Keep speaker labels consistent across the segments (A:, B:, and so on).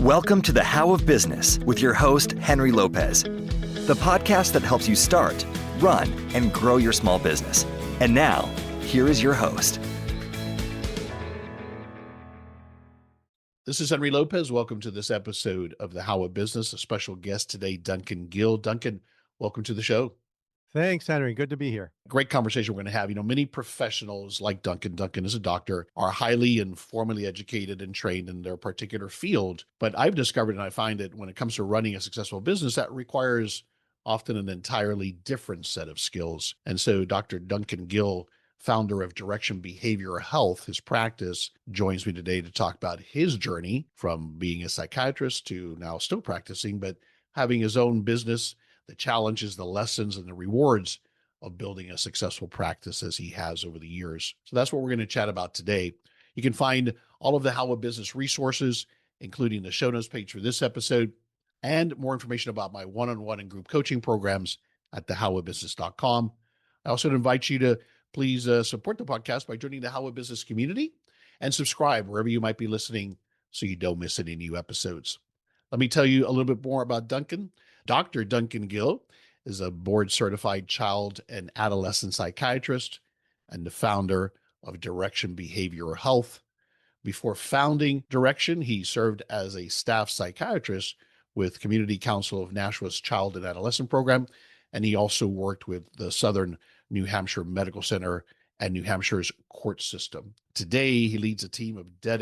A: Welcome to the How of Business with your host, Henry Lopez, the podcast that helps you start, run, and grow your small business. And now, here is your host.
B: This is Henry Lopez. Welcome to this episode of the How of Business. A special guest today, Duncan Gill. Duncan, welcome to the show.
C: Thanks, Henry. Good to be here.
B: Great conversation we're going to have. Many professionals like Duncan is a doctor, are highly and formally educated and trained in their particular field. But I've discovered, and I find that when it comes to running a successful business, that requires often an entirely different set of skills. And so Dr. Duncan Gill, founder of Direction Behavioral Health, his practice, joins me today to talk about his journey from being a psychiatrist to now still practicing, but having his own business, the challenges, the lessons, and the rewards of building a successful practice as he has over the years. So that's what we're going to chat about today. You can find all of the How of Business resources, including the show notes page for this episode, and more information about my one-on-one and group coaching programs at thehowofbusiness.com. I also invite you to please support the podcast by joining the How of Business community and subscribe wherever you might be listening so you don't miss any new episodes. Let me tell you a little bit more about Duncan. Dr. Duncan Gill is a board-certified child and adolescent psychiatrist and the founder of Direction Behavioral Health. Before founding Direction, he served as a staff psychiatrist with Community Council of Nashua's Child and Adolescent Program, and he also worked with the Southern New Hampshire Medical Center and New Hampshire's court system. Today, he leads a team that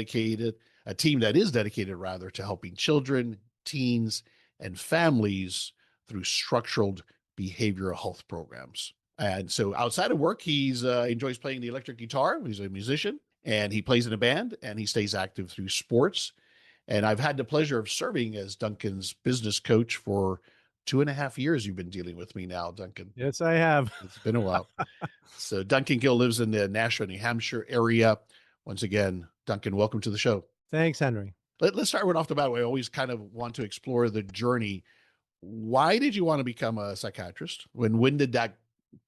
B: is dedicated to helping children, teens, and families through structured behavioral health programs. And so outside of work, he's enjoys playing the electric guitar. He's a musician and he plays in a band and he stays active through sports. And I've had the pleasure of serving as Duncan's business coach for 2.5 years. You've been dealing with me now, Duncan.
C: Yes, I have.
B: It's been a while. So Duncan Gill lives in the Nashua, New Hampshire area. Once again, Duncan, welcome to the show.
C: Thanks, Henry.
B: Let's start right off the bat. I always kind of want to explore the journey. Why did you want to become a psychiatrist? When did that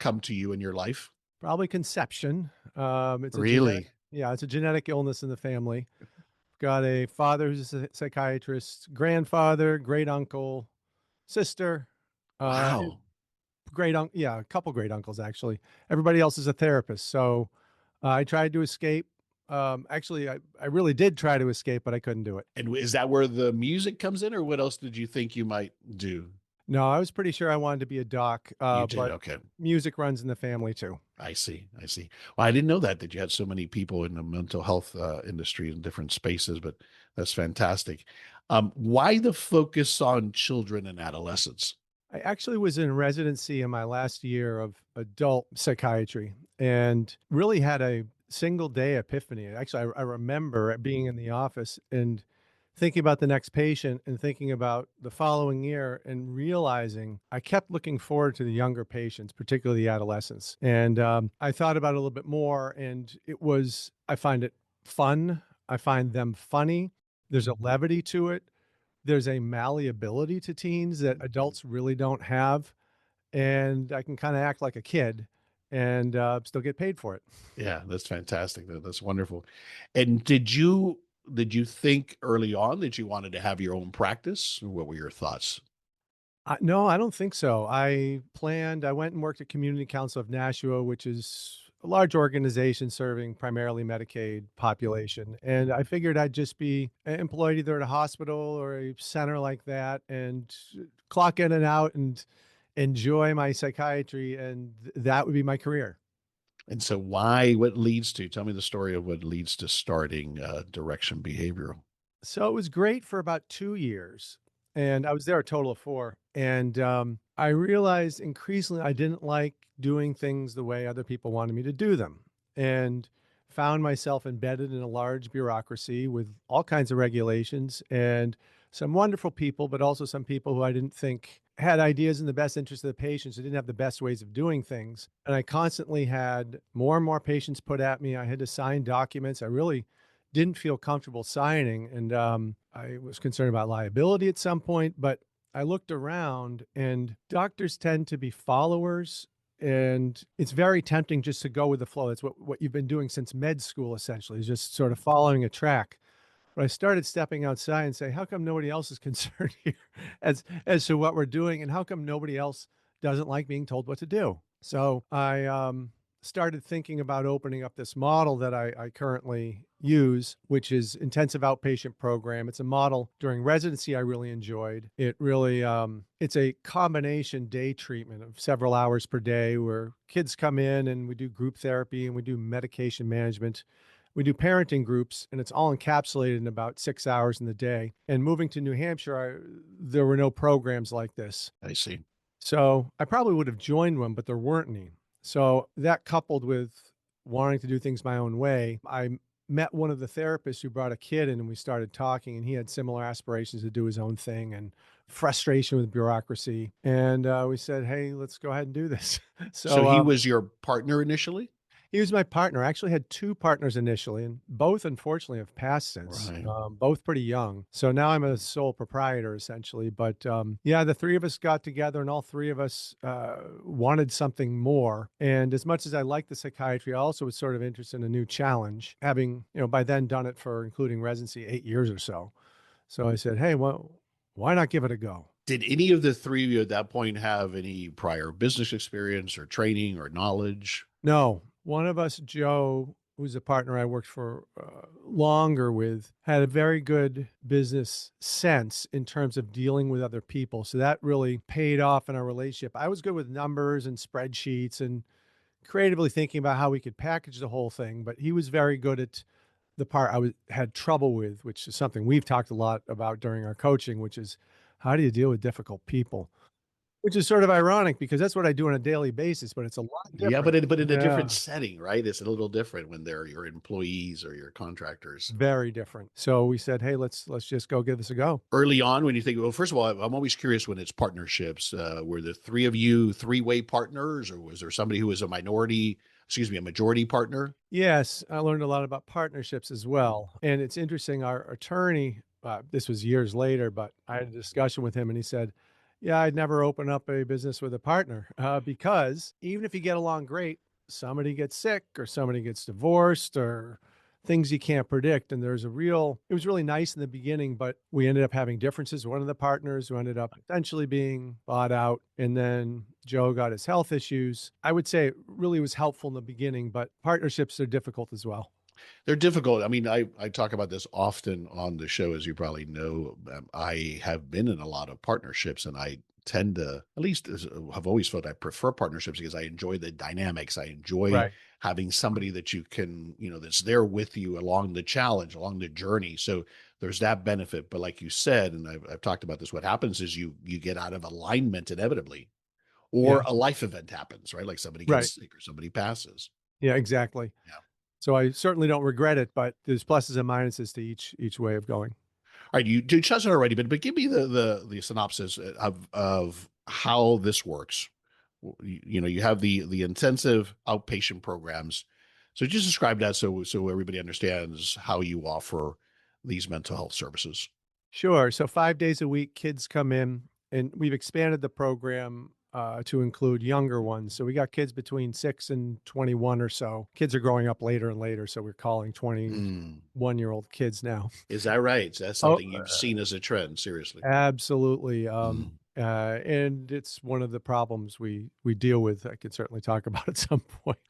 B: come to you in your life?
C: Probably conception. It's
B: Really?
C: It's a genetic illness in the family. Got a father who's a psychiatrist, grandfather, great uncle, sister.
B: Wow.
C: A couple great uncles, actually. Everybody else is a therapist. So I tried to escape. Actually, I really did try to escape, but I couldn't do it.
B: And is that where the music comes in, or what else did you think you might do?
C: No, I was pretty sure I wanted to be a doc.
B: You did?
C: But
B: Okay.
C: music runs in the family too.
B: I see. Well, I didn't know that you had so many people in the mental health industry in different spaces, but that's fantastic. Why the focus on children and adolescents?
C: I actually was in residency in my last year of adult psychiatry and really had a single day epiphany. Actually, I remember being in the office and thinking about the next patient and thinking about the following year and realizing I kept looking forward to the younger patients, particularly the adolescents. And I thought about it a little bit more, and I find it fun. I find them funny. There's a levity to it. There's a malleability to teens that adults really don't have. And I can kind of act like a kid and still get paid for it.
B: Yeah, that's fantastic. That's wonderful. And did you think early on that you wanted to have your own practice? What were your thoughts?
C: No, I don't think so. I went and worked at Community Council of Nashua, which is a large organization serving primarily Medicaid population. And I figured I'd just be employed either at a hospital or a center like that and clock in and out and enjoy my psychiatry. And that would be my career.
B: And so tell me the story of what leads to starting Direction Behavioral.
C: So it was great for about 2 years. And I was there a total of 4. And I realized increasingly I didn't like doing things the way other people wanted me to do them, and found myself embedded in a large bureaucracy with all kinds of regulations and some wonderful people, but also some people who I didn't think had ideas in the best interest of the patients who didn't have the best ways of doing things. And I constantly had more and more patients put at me. I had to sign documents I really didn't feel comfortable signing. And I was concerned about liability at some point, but I looked around, and doctors tend to be followers, and it's very tempting just to go with the flow. That's what you've been doing since med school, essentially, is just sort of following a track. But I started stepping outside and say, how come nobody else is concerned here as to what we're doing, and how come nobody else doesn't like being told what to do? So I started thinking about opening up this model that I currently use, which is intensive outpatient program. It's a model during residency I really enjoyed. It really it's a combination day treatment of several hours per day where kids come in and we do group therapy and we do medication management. We do parenting groups, and it's all encapsulated in about 6 hours in the day. And moving to New Hampshire, there were no programs like this.
B: I see.
C: So I probably would have joined one, but there weren't any. So that coupled with wanting to do things my own way, I met one of the therapists who brought a kid in and we started talking, and he had similar aspirations to do his own thing and frustration with bureaucracy. And we said, hey, let's go ahead and do this.
B: So
C: So
B: he was your partner initially?
C: he was my partner. I actually had 2 partners initially, and both unfortunately have passed since,
B: Right.
C: both pretty young. So now I'm a sole proprietor essentially. But yeah, the 3 of us got together, and all 3 of us wanted something more. And as much as I like the psychiatry, I also was sort of interested in a new challenge, having, by then done it for, including residency, 8 years or so. So I said, hey, well, why not give it a go?
B: Did any of the three of you at that point have any prior business experience or training or knowledge?
C: No, one of us, Joe, who's a partner I worked for longer with, had a very good business sense in terms of dealing with other people. So that really paid off in our relationship. I was good with numbers and spreadsheets and creatively thinking about how we could package the whole thing, but he was very good at the part had trouble with, which is something we've talked a lot about during our coaching, which is how do you deal with difficult people? Which is sort of ironic because that's what I do on a daily basis, but it's a lot
B: Yeah,
C: different.
B: but in a
C: Yeah.
B: different setting, right? It's a little different when they're your employees or your contractors.
C: Very different. So we said, "Hey, let's just go give this a go."
B: Early on, when you think, well, first of all, I'm always curious when it's partnerships. Were the three of you three-way partners, or was there somebody who was a a majority partner?
C: Yes, I learned a lot about partnerships as well. And it's interesting, our attorney, this was years later, but I had a discussion with him and he said, "Yeah, I'd never open up a business with a partner because even if you get along great, somebody gets sick or somebody gets divorced or things you can't predict." And it was really nice in the beginning, but we ended up having differences. One of the partners who ended up essentially being bought out, and then Joe got his health issues. I would say it really was helpful in the beginning, but partnerships are difficult as well.
B: They're difficult. I mean, I talk about this often on the show, as you probably know. I have been in a lot of partnerships, and I tend to, at least have always felt I prefer partnerships because I enjoy the dynamics. I enjoy
C: Right.
B: having somebody that you can, that's there with you along the challenge, along the journey. So there's that benefit. But like you said, and I've talked about this, what happens is you get out of alignment inevitably,
C: Yeah.
B: or a life event happens, right? Like somebody
C: Right.
B: gets sick or somebody passes.
C: Yeah, exactly.
B: Yeah.
C: So I certainly don't regret it, but there's pluses and minuses to each way of going.
B: All right, you touched on it already, but give me the synopsis of how this works. You have the intensive outpatient programs. So just describe that so everybody understands how you offer these mental health services.
C: Sure. So 5 days a week, kids come in, and we've expanded the program to include younger ones. So we got kids between 6 and 21 or so. Kids are growing up later and later, so we're calling
B: Mm.
C: 21-year-old kids now.
B: Is that right? So that's
C: Oh,
B: something you've seen as a trend, seriously.
C: absolutely.
B: Mm.
C: And it's one of the problems we deal with. I could certainly talk about at some point.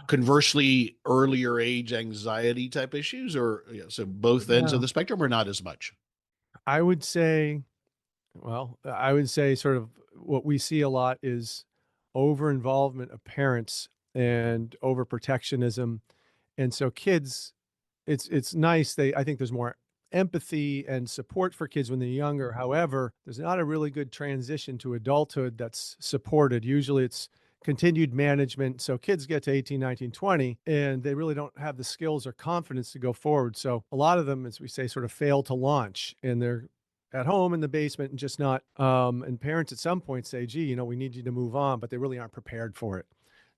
B: Conversely, earlier age anxiety type issues, or so both ends of
C: Yeah.
B: the spectrum, or not as much?
C: I would say, well, I would say sort of what we see a lot is over involvement of parents and overprotectionism. And so kids, it's nice. I think there's more empathy and support for kids when they're younger. However, there's not a really good transition to adulthood that's supported. Usually it's continued management. So kids get to 18, 19, 20, and they really don't have the skills or confidence to go forward. So a lot of them, as we say, sort of fail to launch, and they're at home in the basement and just not and parents at some point say, gee, we need you to move on, but they really aren't prepared for it.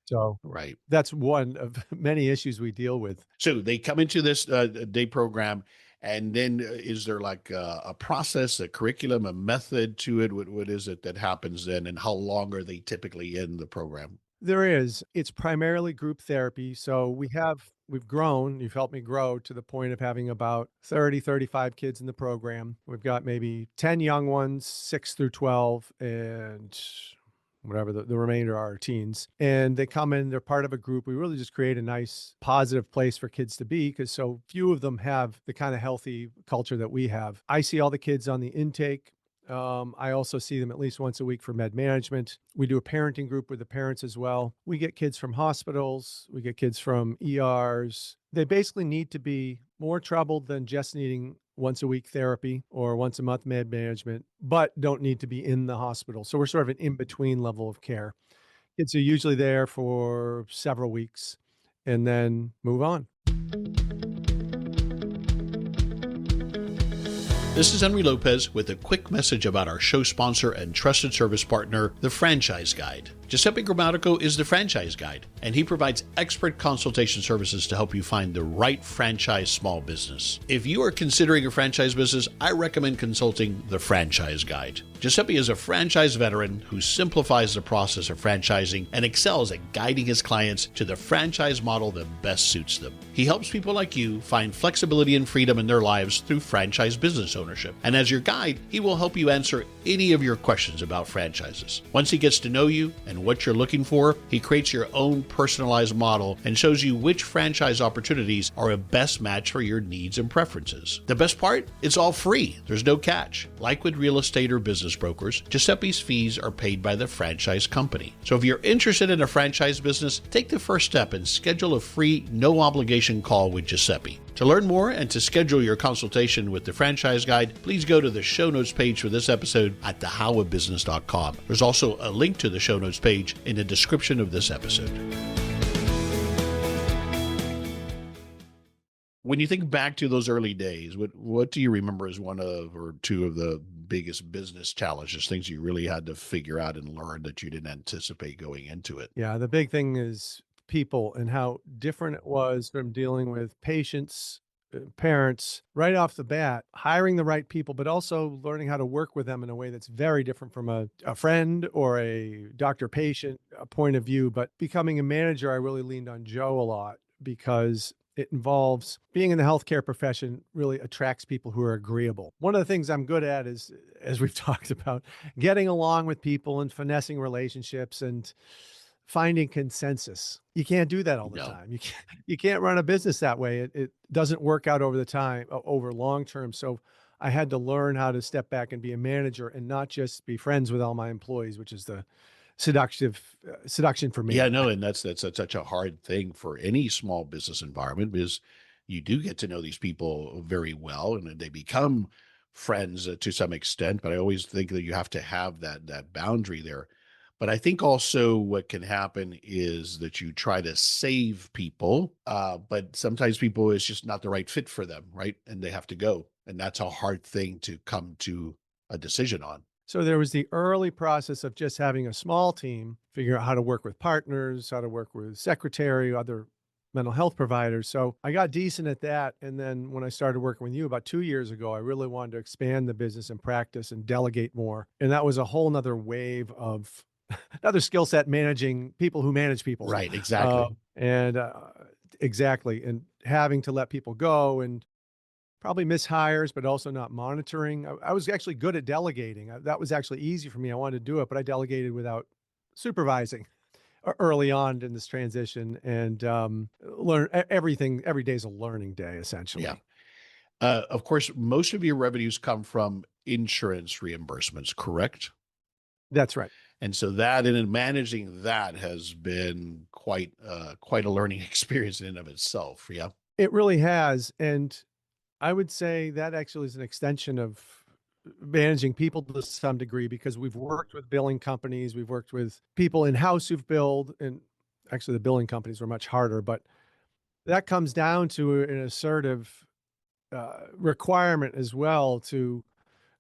C: So
B: Right.
C: that's one of many issues we deal with.
B: So they come into this day program, and then is there like a process, a curriculum, a method to it? What is it that happens then, and how long are they typically in the program?
C: There is. It's primarily group therapy. So we have we've grown, you've helped me grow to the point of having about 30, 35 kids in the program. We've got maybe 10 young ones, 6 through 12, and whatever the remainder are teens. And they come in, they're part of a group. We really just create a nice, positive place for kids to be because so few of them have the kind of healthy culture that we have. I see all the kids on the intake. I also see them at least once a week for med management. We do a parenting group with the parents as well. We get kids from hospitals. We get kids from ERs. They basically need to be more troubled than just needing once a week therapy or once a month med management, but don't need to be in the hospital. So we're sort of an in-between level of care. Kids are usually there for several weeks and then move on.
B: This is Henry Lopez with a quick message about our show sponsor and trusted service partner, The Franchise Guide. Giuseppe Grammatico is the Franchise Guide, and he provides expert consultation services to help you find the right franchise small business. If you are considering a franchise business, I recommend consulting The Franchise Guide. Giuseppe is a franchise veteran who simplifies the process of franchising and excels at guiding his clients to the franchise model that best suits them. He helps people like you find flexibility and freedom in their lives through franchise business ownership. And as your guide, he will help you answer any of your questions about franchises. Once he gets to know you and what you're looking for, he creates your own personalized model and shows you which franchise opportunities are a best match for your needs and preferences. The best part? It's all free. There's no catch. Like with real estate or business brokers, Giuseppe's fees are paid by the franchise company. So if you're interested in a franchise business, take the first step and schedule a free, no-obligation call with Giuseppe. To learn more and to schedule your consultation with the Franchise Guide, please go to the show notes page for this episode at thehowofbusiness.com. There's also a link to the show notes page in the description of this episode. When you think back to those early days, what do you remember as one of or two of the biggest business challenges, things you really had to figure out and learn that you didn't anticipate going into it?
C: Yeah, the big thing is people and how different it was from dealing with patients, parents right off the bat, hiring the right people, but also learning how to work with them in a way that's very different from a friend or a doctor-patient point of view. But becoming a manager, I really leaned on Joe a lot because it involves being in the healthcare profession really attracts people who are agreeable. One of the things I'm good at is, as we've talked about, getting along with people and finessing relationships and finding consensus. You can't do that all the time. You can't run a business that way. It doesn't work out over long term. So I had to learn how to step back and be a manager and not just be friends with all my employees, which is the seduction for me.
B: Yeah, no, and that's such a hard thing for any small business environment because you do get to know these people very well and they become friends to some extent. But I always think that you have to have that boundary there. But I think also what can happen is that you try to save people, but sometimes people is just not the right fit for them, right? And they have to go. And that's a hard thing to come to a decision on.
C: So there was the early process of just having a small team, figure out how to work with partners, how to work with secretary, other mental health providers. So I got decent at that. And then when I started working with you about 2 years ago, I really wanted to expand the business and practice and delegate more. And that was a whole nother wave of another skill set, managing people who manage people.
B: Right, exactly.
C: Exactly. And having to let people go and probably miss hires, but also not monitoring. I was actually good at delegating. That was actually easy for me. I wanted to do it, but I delegated without supervising early on in this transition and learn everything. Every day is a learning day, essentially.
B: Yeah. Of course, most of your revenues come from insurance reimbursements, correct?
C: That's right.
B: And so that and in managing that has been quite a learning experience in and of itself. Yeah.
C: It really has. And I would say that actually is an extension of managing people to some degree because we've worked with billing companies, we've worked with people in-house who've billed, and actually the billing companies were much harder, but that comes down to an assertive requirement as well to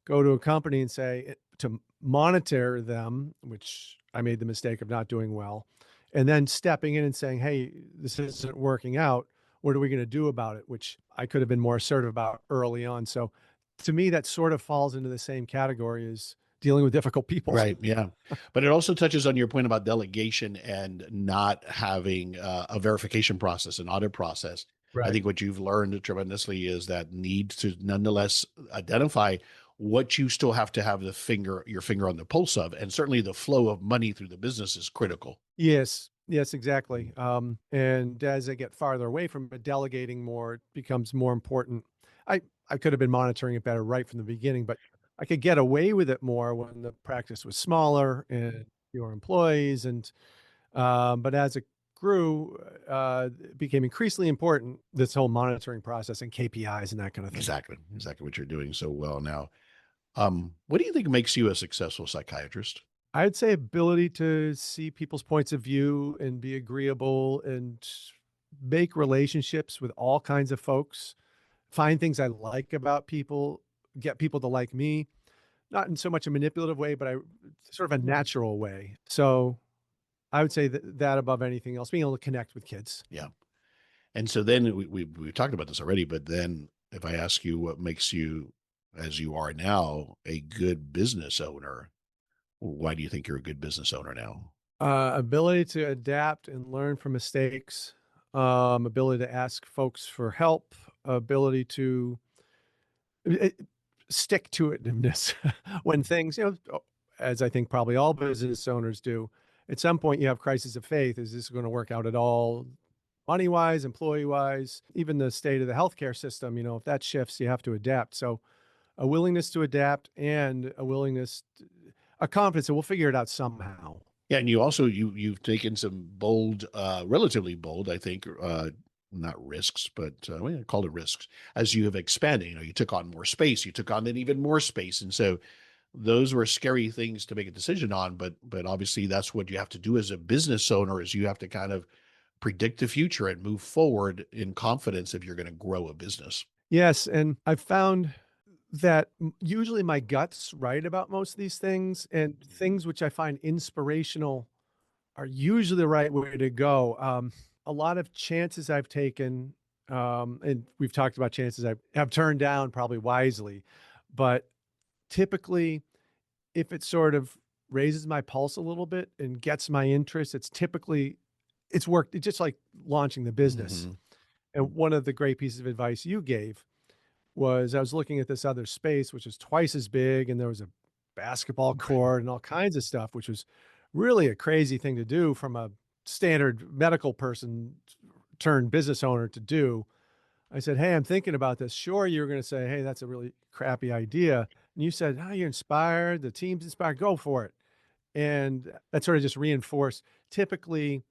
C: go to a company and say, to monitor them, which I made the mistake of not doing well, and then stepping in and saying, hey, this isn't working out. What are we going to do about it? Which I could have been more assertive about early on. So to me, that sort of falls into the same category as dealing with difficult people.
B: Right. Yeah. But it also touches on your point about delegation and not having a verification process, an audit process. I
C: Right.
B: think what you've learned tremendously is that need to nonetheless identify what you still have to have your finger on the pulse of. And certainly the flow of money through the business is critical.
C: Yes. Yes, exactly. And as I get farther away from it, delegating more it becomes more important. I I could have been monitoring it better right from the beginning, but I could get away with it more when the practice was smaller and fewer employees. And but as it grew, it became increasingly important. This whole monitoring process and KPIs and that kind of thing.
B: Exactly. Exactly what you're doing so well now. What do you think makes you a successful psychiatrist?
C: I'd say ability to see people's points of view and be agreeable and make relationships with all kinds of folks, find things I like about people, get people to like me, not in so much a manipulative way, but I sort of a natural way. So I would say that above anything else, being able to connect with kids.
B: Yeah. And so then we talked about this already, but then if I ask you what makes you, as you are now, a good business owner, why do you think you're a good business owner now?
C: Ability to adapt and learn from mistakes, ability to ask folks for help, ability to eh, stick to itiveness when things, as I think probably all business owners do, at some point you have crisis of faith. Is this going to work out at all? Money wise, employee wise, even the state of the healthcare system, if that shifts, you have to adapt. So a willingness to adapt and a confidence that we'll figure it out somehow.
B: Yeah, and you also you've taken some bold, relatively bold, I think, not risks, but well, I call it risks as you have expanded. You took on more space, you took on then even more space, and so those were scary things to make a decision on. But obviously, that's what you have to do as a business owner is you have to kind of predict the future and move forward in confidence if you're going to grow a business.
C: Yes. And I've found that usually my gut's right about most of these things, and things which I find inspirational are usually the right way to go. A lot of chances I've taken, and we've talked about chances I have turned down probably wisely, but typically, if it sort of raises my pulse a little bit and gets my interest, it's worked. It's just like launching the business.
B: Mhm.
C: And one of the great pieces of advice you gave was I was looking at this other space, which is twice as big, and there was a basketball court and all kinds of stuff, which was really a crazy thing to do from a standard medical person turned business owner to do. I said, "Hey, I'm thinking about this." Sure, you're going to say, "Hey, that's a really crappy idea." And you said, "Oh, you're inspired. The team's inspired. Go for it." And that sort of just reinforced. Typically,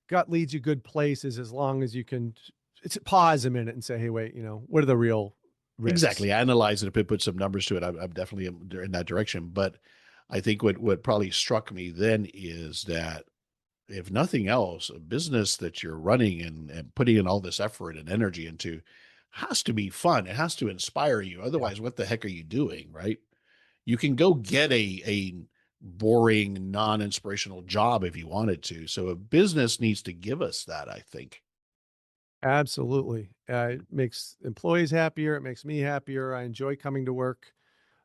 C: gut leads you good places as long as you can pause a minute and say, "Hey, wait, what are the real risks?"
B: Exactly. Analyze it, put some numbers to it. I'm definitely in that direction. But I think what probably struck me then is that if nothing else, a business that you're running and putting in all this effort and energy into has to be fun. It has to inspire you.
C: Yeah,
B: Otherwise, what the heck are you doing, right? You can go get a boring, non-inspirational job if you wanted to. So a business needs to give us that, I think.
C: absolutely. It makes employees happier. It makes me happier. I enjoy coming to work.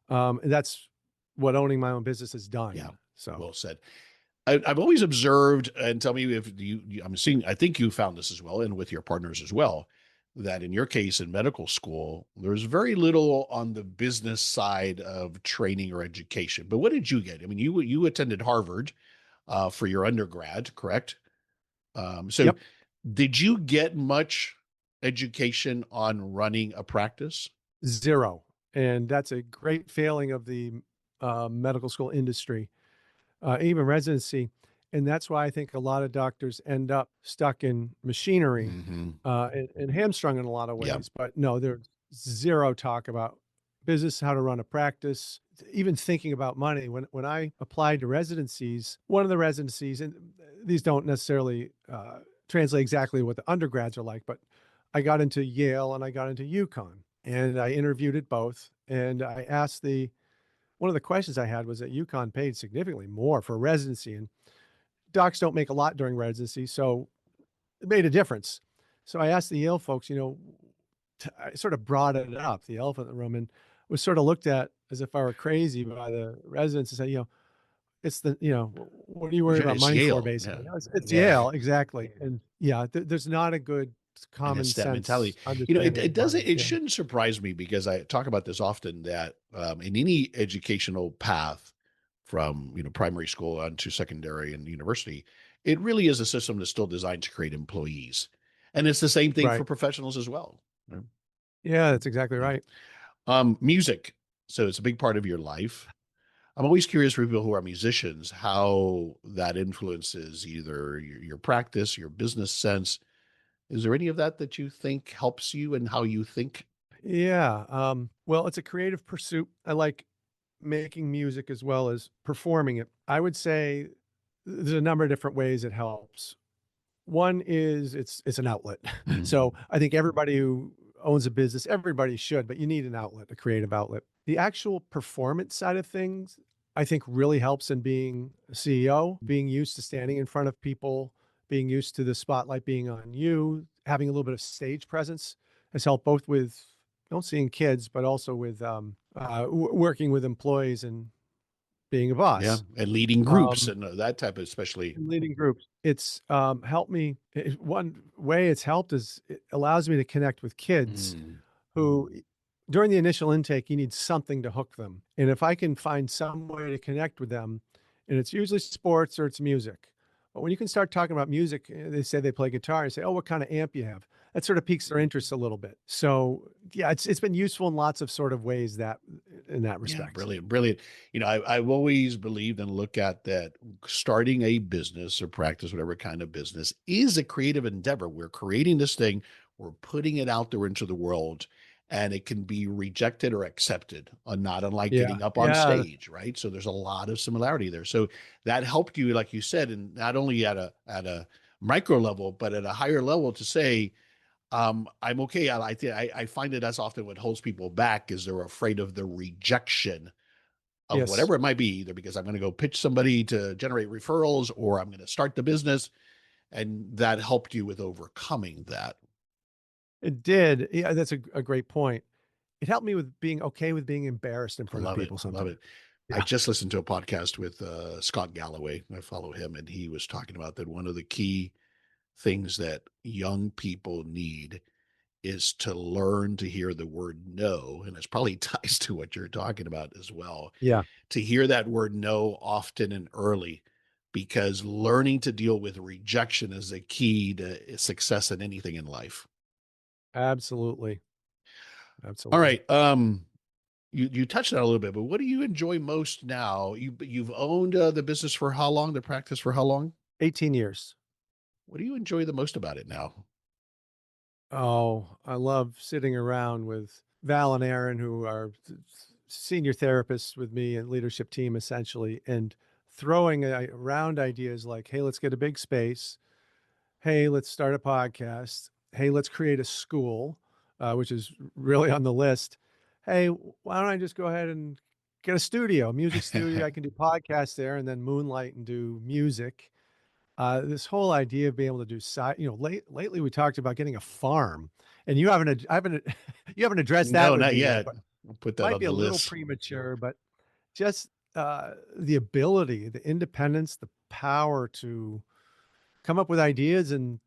C: And that's what owning my own business has
B: Yeah.
C: done. So
B: Well said. I've always observed, and tell me if I'm seeing, I think you found this as well, and with your partners as well, that in your case in medical school, there's very little on the business side of training or education. But what did you get? I mean, you attended Harvard for your undergrad, correct? So
C: yep.
B: did you get much education on running a practice?
C: Zero. And that's a great failing of the medical school industry, even residency. And that's why I think a lot of doctors end up stuck in machinery
B: Hmm.
C: and hamstrung in a lot of
B: Yeah.
C: ways. But no, there's zero talk about business, how to run a practice, even thinking about money. When I applied to residencies, one of the residencies, and these don't necessarily translate exactly what the undergrads are like, but I got into Yale and I got into UConn, and I interviewed at both. And I asked one of the questions I had was that UConn paid significantly more for residency, and docs don't make a lot during residency, so it made a difference. So I asked the Yale folks, I sort of brought it up, the elephant in the room, and was sort of looked at as if I were crazy by the residents and said, it's what are you worried about
B: It's
C: money for,
B: Yale. Yeah.
C: basically? It's
B: Yeah.
C: Yale, exactly. And yeah, there's not a good
B: And
C: common
B: it's that mentality.
C: sense understanding
B: It
C: of
B: doesn't,
C: money.
B: it
C: Yeah.
B: shouldn't surprise me because I talk about this often that in any educational path from, primary school on to secondary and university, it really is a system that's still designed to create employees. And it's the same thing for
C: Right.
B: professionals as well. Right?
C: Yeah, that's exactly
B: Yeah.
C: right.
B: Music. So it's a big part of your life. I'm always curious for people who are musicians, how that influences either your practice, your business sense. Is there any of that that you think helps you and how you think?
C: Yeah. Well, it's a creative pursuit. I like making music as well as performing it. I would say there's a number of different ways it helps. One is it's an outlet.
B: Mm.
C: So I think everybody who owns a business, everybody should, but you need an outlet, a creative outlet. The actual performance side of things, I think really helps in being a CEO, being used to standing in front of people, being used to the spotlight being on you, having a little bit of stage presence has helped both with don't seeing kids, but also with working with employees and being a
B: Yeah,
C: boss.
B: and leading groups
C: Um,
B: and that type of, especially.
C: in leading groups. It's helped me. One way it's helped is it allows me to connect with kids
B: Mm.
C: who, during the initial intake, you need something to hook them. And if I can find some way to connect with them, and it's usually sports or it's music. But when you can start talking about music, they say they play guitar. You say, "Oh, what kind of amp you have?" That sort of piques their interest a little bit. So yeah, it's been useful in lots of sort of ways that in that
B: Yeah,
C: respect.
B: brilliant, brilliant. I've always believed and look at that starting a business or practice, whatever kind of business, is a creative endeavor. We're creating this thing, we're putting it out there into the world, and it can be rejected or accepted, not unlike
C: Yeah,
B: getting up on
C: yeah,
B: stage, right? So there's a lot of similarity there. So that helped you, like you said, and not only at a micro level, but at a higher level to say, I'm okay. I find it that's often what holds people back is they're afraid of the rejection of
C: yes.
B: whatever it might be, either because I'm going to go pitch somebody to generate referrals or I'm going to start the business. And that helped you with overcoming that.
C: It did. Yeah, that's a great point. It helped me with being okay with being embarrassed in front of
B: Love it.
C: people
B: Love
C: sometimes.
B: it. I
C: Yeah.
B: just listened to a podcast with Scott Galloway. I follow him, and he was talking about that one of the key things that young people need is to learn to hear the word no. And it's probably ties to what you're talking about as well.
C: Yeah,
B: To hear that word no often and early, because learning to deal with rejection is a key to success in anything in life.
C: absolutely.
B: All
C: Absolutely.
B: right. You touched on it a little bit, but what do you enjoy most now? You've owned the business for how long? The practice for how long?
C: 18 years.
B: What do you enjoy the most about it now?
C: Oh, I love sitting around with Val and Aaron, who are senior therapists with me and leadership team essentially, and throwing around ideas like, hey, let's get a big space. Hey, let's start a podcast. Hey, let's create a school, which is really on the list. Hey, why don't I just go ahead and get a studio, a music studio? I can do podcasts there and then moonlight and do music. This whole idea of being able to do lately we talked about getting a farm, and I haven't, you haven't addressed that
B: No,
C: with
B: not
C: me yet,
B: yet.
C: but
B: I'll put that
C: might
B: on
C: be a
B: the
C: little
B: list.
C: premature, but just the ability, the independence, the power to come up with ideas and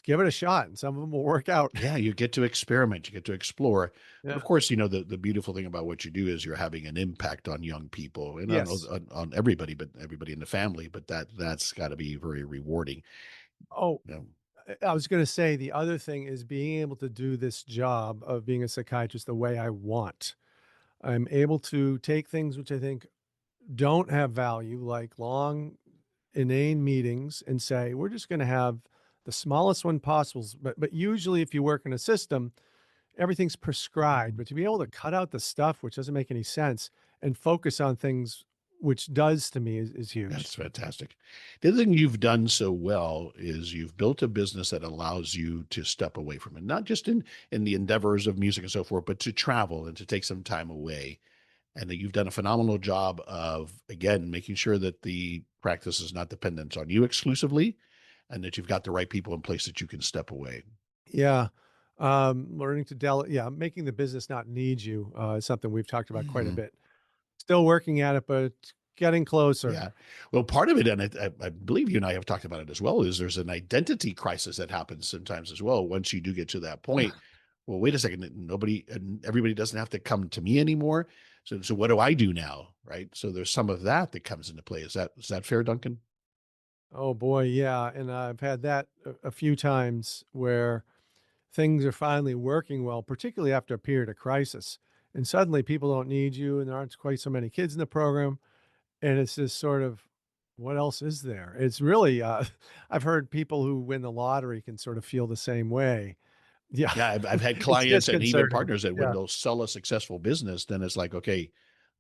C: give it a shot, and some of them will work out.
B: Yeah, you get to experiment, you get to explore. But
C: Yeah.
B: of course, the beautiful thing about what you do is you're having an impact on young people, and I don't
C: Yes.
B: know on everybody, but everybody in the family. But that's got to be very rewarding.
C: Oh,
B: You know,
C: I was going to say the other thing is being able to do this job of being a psychiatrist the way I want. I'm able to take things which I think don't have value, like long, inane meetings, and say, we're just going to have the smallest one possible. But usually, if you work in a system, everything's prescribed. But to be able to cut out the stuff which doesn't make any sense and focus on things which does to me is huge.
B: that's fantastic. The other thing you've done so well is you've built a business that allows you to step away from it, not just in the endeavors of music and so forth, but to travel and to take some time away. And that you've done a phenomenal job of, again, making sure that the practice is not dependent on you exclusively and that you've got the right people in place that you can step away.
C: Yeah. Learning to yeah, making the business not need you is something we've talked about quite a
B: Mm.
C: bit. Still working at it, but getting closer.
B: Yeah. Well, part of it, and I believe you and I have talked about it as well, is there's an identity crisis that happens sometimes as well. Once you do get to that point, well, wait a second, nobody and everybody doesn't have to come to me anymore. So what do I do now? Right. So there's some of that that comes into play. Is that fair, Duncan?
C: Oh boy, yeah, and I've had that a few times where things are finally working well, particularly after a period of crisis, and suddenly people don't need you, and there aren't quite so many kids in the program, and it's just sort of, what else is there? It's really, I've heard people who win the lottery can sort of feel the same way. Yeah,
B: Yeah. I've had
C: it's
B: clients and even
C: disconcerting.
B: partners that when
C: Yeah,
B: they'll sell a successful business, then it's like, okay,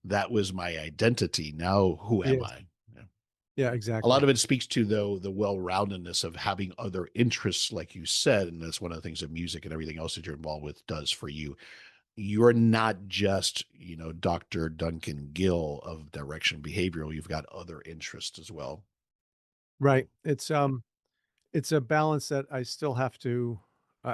B: that was my identity. Now who
C: it
B: am
C: is.
B: I? Yeah.
C: Yeah,
B: A lot
C: exactly.
B: of it speaks to though the well-roundedness of having other interests, like you said, and that's one of the things that music and everything else that you're involved with does for you. You're not just, Dr. Duncan Gill of Direction Behavioral. You've got other interests as well.
C: Right. It's a balance that I still have to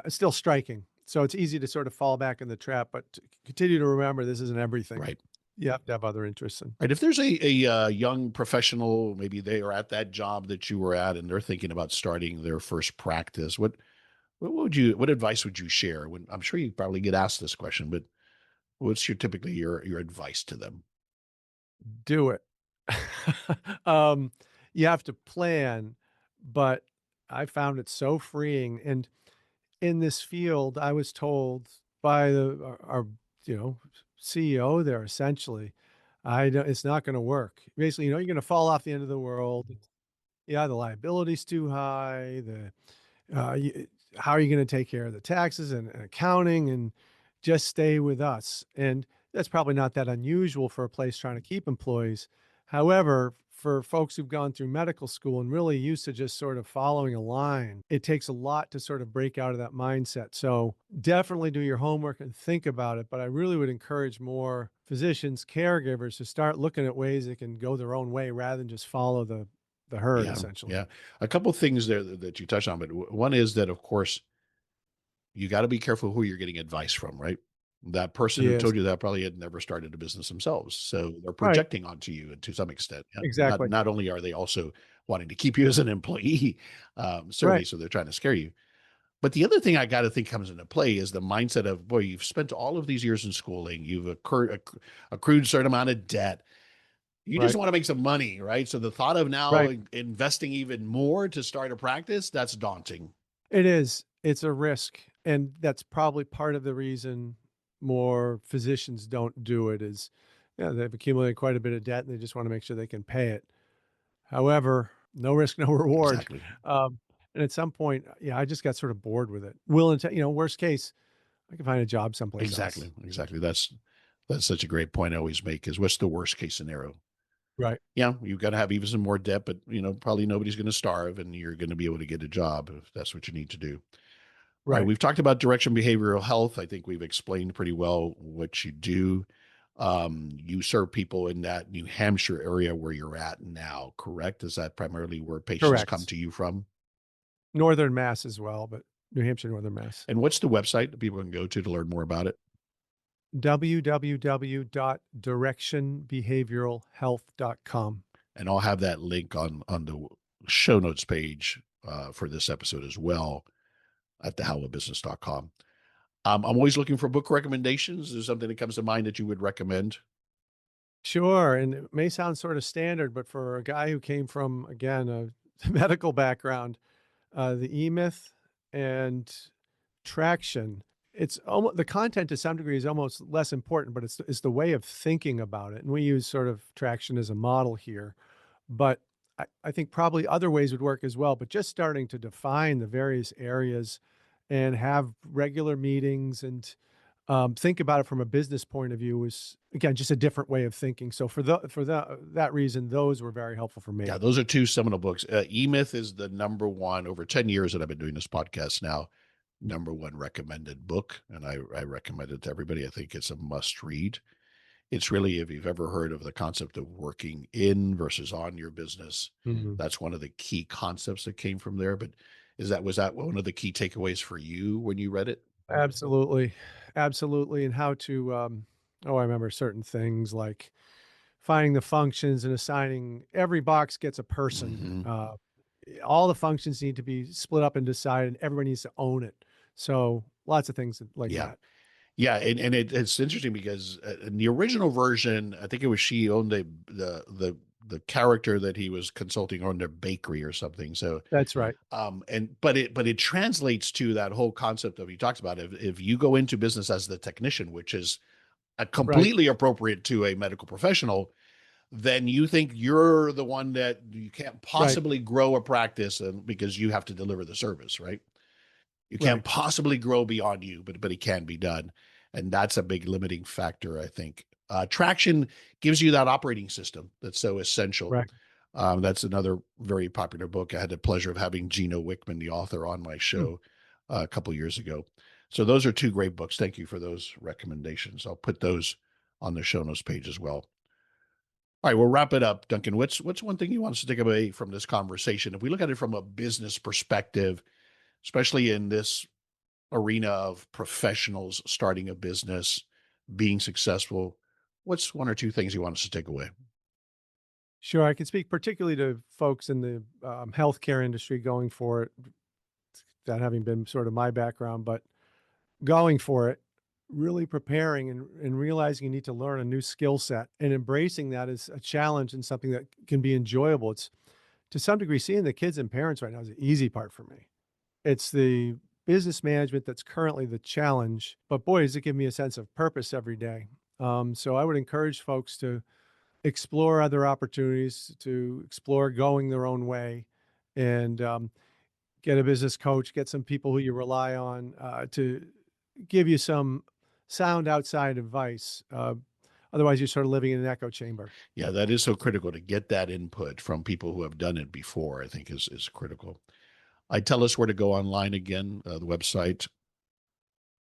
C: it's still striking. So it's easy to sort of fall back in the trap, but to continue to remember this isn't everything.
B: Right.
C: You have to have other interests and
B: Right. If there's a young professional, maybe they are at that job that you were at, and they're thinking about starting their first practice, what advice would you share? When I'm sure you probably get asked this question, but what's typically your advice to them?
C: do it. um, you have to plan, but I found it so freeing. And in this field, I was told by our CEO there essentially, I don't, it's not going to work. Basically, you're going to fall off the end of the world. Yeah, the liability's too high. You, how are you going to take care of the taxes and accounting and just stay with us? And that's probably not that unusual for a place trying to keep employees. However, for folks who've gone through medical school and really used to just sort of following a line, it takes a lot to sort of break out of that mindset. So definitely do your homework and think about it. But I really would encourage more physicians, caregivers to start looking at ways they can go their own way rather than just follow the herd,
B: Yeah,
C: essentially.
B: yeah. A couple things there that you touched on, but one is that, of course, you got to be careful who you're getting advice from, right? That person who
C: Yes.
B: told you that probably had never started a business themselves, so they're
C: Right.
B: projecting onto you to some extent. Yeah? Not
C: Exactly.
B: not only are they also wanting to keep you as an employee, certainly,
C: Right.
B: so they're trying to scare you. But the other thing I got to think comes into play is the mindset of, boy, you've spent all of these years in schooling, you've accrued a certain amount of debt. You just
C: Right.
B: want to make some money, right? So the thought of now
C: Right.
B: investing even more to start a practice, that's daunting.
C: It is. It's a risk, and that's probably part of the reason more physicians don't do it is, yeah, they've accumulated quite a bit of debt, and they just wanna make sure they can pay it. However, no risk, no reward.
B: Exactly.
C: And at some point, yeah, I just got sort of bored with it. Willing to worst case, I can find a job someplace else.
B: Exactly. Exactly. That's such a great point I always make is what's the worst case scenario?
C: Right.
B: Yeah, you've got to have even some more debt, but probably nobody's going to starve and you're going to be able to get a job if that's what you need to do. All right,
C: Right.
B: we've talked about direction behavioral health. I think we've explained pretty well what you do. You serve people in that New Hampshire area where you're at now, correct? Is that primarily where patients come
C: Correct.
B: to you from?
C: Northern Mass as well, but New Hampshire, Northern Mass.
B: And what's the website that people can go to learn more about it?
C: www.directionbehavioralhealth.com.
B: And I'll have that link on the show notes page for this episode as well at thehowofbusiness.com. I'm always looking for book recommendations. Is there something that comes to mind that you would recommend?
C: Sure, and it may sound sort of standard, but for a guy who came from, again, a medical background, the E-Myth and Traction, it's almost the content to some degree is almost less important, but it's the way of thinking about it, and we use sort of Traction as a model here, but I think probably other ways would work as well, but just starting to define the various areas and have regular meetings and think about it from a business point of view is, again, just a different way of thinking. So that reason, those were very helpful for
B: Yeah,
C: me.
B: those are two seminal books. E-Myth is the number one over 10 years that I've been doing this podcast now, number one recommended book. And I recommend it to everybody. I think it's a must read. It's really, if you've ever heard of the concept of working in versus on your business,
C: Mhm.
B: that's one of the key concepts that came from there. But was that one of the key takeaways for you when you read it?
C: Absolutely. Absolutely. And how to, I remember certain things like finding the functions and assigning every box gets a person.
B: Hmm.
C: All the functions need to be split up and decided, and everyone needs to own it. So lots of things like
B: Yeah.
C: that.
B: Yeah, and it's interesting because in the original version, I think it was she owned the character that he was consulting on their bakery or something. So
C: That's right.
B: but it translates to that whole concept of he talks about if you go into business as the technician, which is
C: Right.
B: completely appropriate to a medical professional, then you think you're the one that you can't
C: Right.
B: possibly grow a practice and because you have to deliver the service, right? You can't
C: Right.
B: possibly grow beyond you, but it can be done. And that's a big limiting factor, I think. Traction gives you that operating system that's so essential.
C: Right.
B: That's another very popular book. I had the pleasure of having Gino Wickman, the author, on my
C: Mm.
B: show a couple years ago. So those are two great books. Thank you for those recommendations. I'll put those on the show notes page as well. All right, we'll wrap it up. Duncan, what's one thing you want us to take away from this conversation? If we look at it from a business perspective, especially in this arena of professionals starting a business, being successful, what's one or two things you want us to take away?
C: Sure. I can speak particularly to folks in the healthcare industry going for it, that having been sort of my background, but going for it, really preparing and realizing you need to learn a new skill set and embracing that as a challenge and something that can be enjoyable. It's to some degree seeing the kids and parents right now is the easy part for me. It's the business management that's currently the challenge, but boy, does it give me a sense of purpose every day. So I would encourage folks to explore other opportunities, to explore going their own way, and get a business coach, get some people who you rely on to give you some sound outside advice. Otherwise, you're sort of living in an echo chamber.
B: Yeah, that is so critical to get that input from people who have done it before, I think is critical. I tell us where to go online again, the website.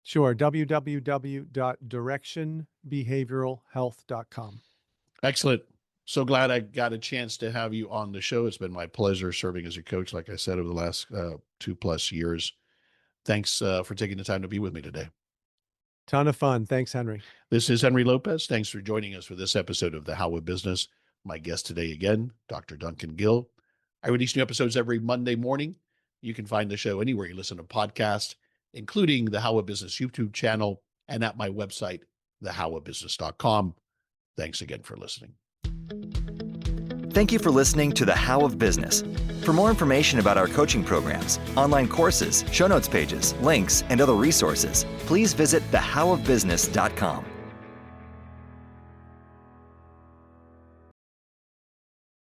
C: Sure. www.directionbehavioralhealth.com.
B: Excellent. So glad I got a chance to have you on the show. It's been my pleasure serving as your coach, like I said, over the last 2+ years. Thanks for taking the time to be with me today.
C: Ton of fun. Thanks, Henry.
B: This is Henry Lopez. Thanks for joining us for this episode of The How of Business. My guest today again, Dr. Duncan Gill. I release new episodes every Monday morning. You can find the show anywhere you listen to podcasts, including the How of Business YouTube channel and at my website, thehowofbusiness.com. Thanks again for listening.
A: Thank you for listening to The How of Business. For more information about our coaching programs, online courses, show notes pages, links, and other resources, please visit thehowofbusiness.com.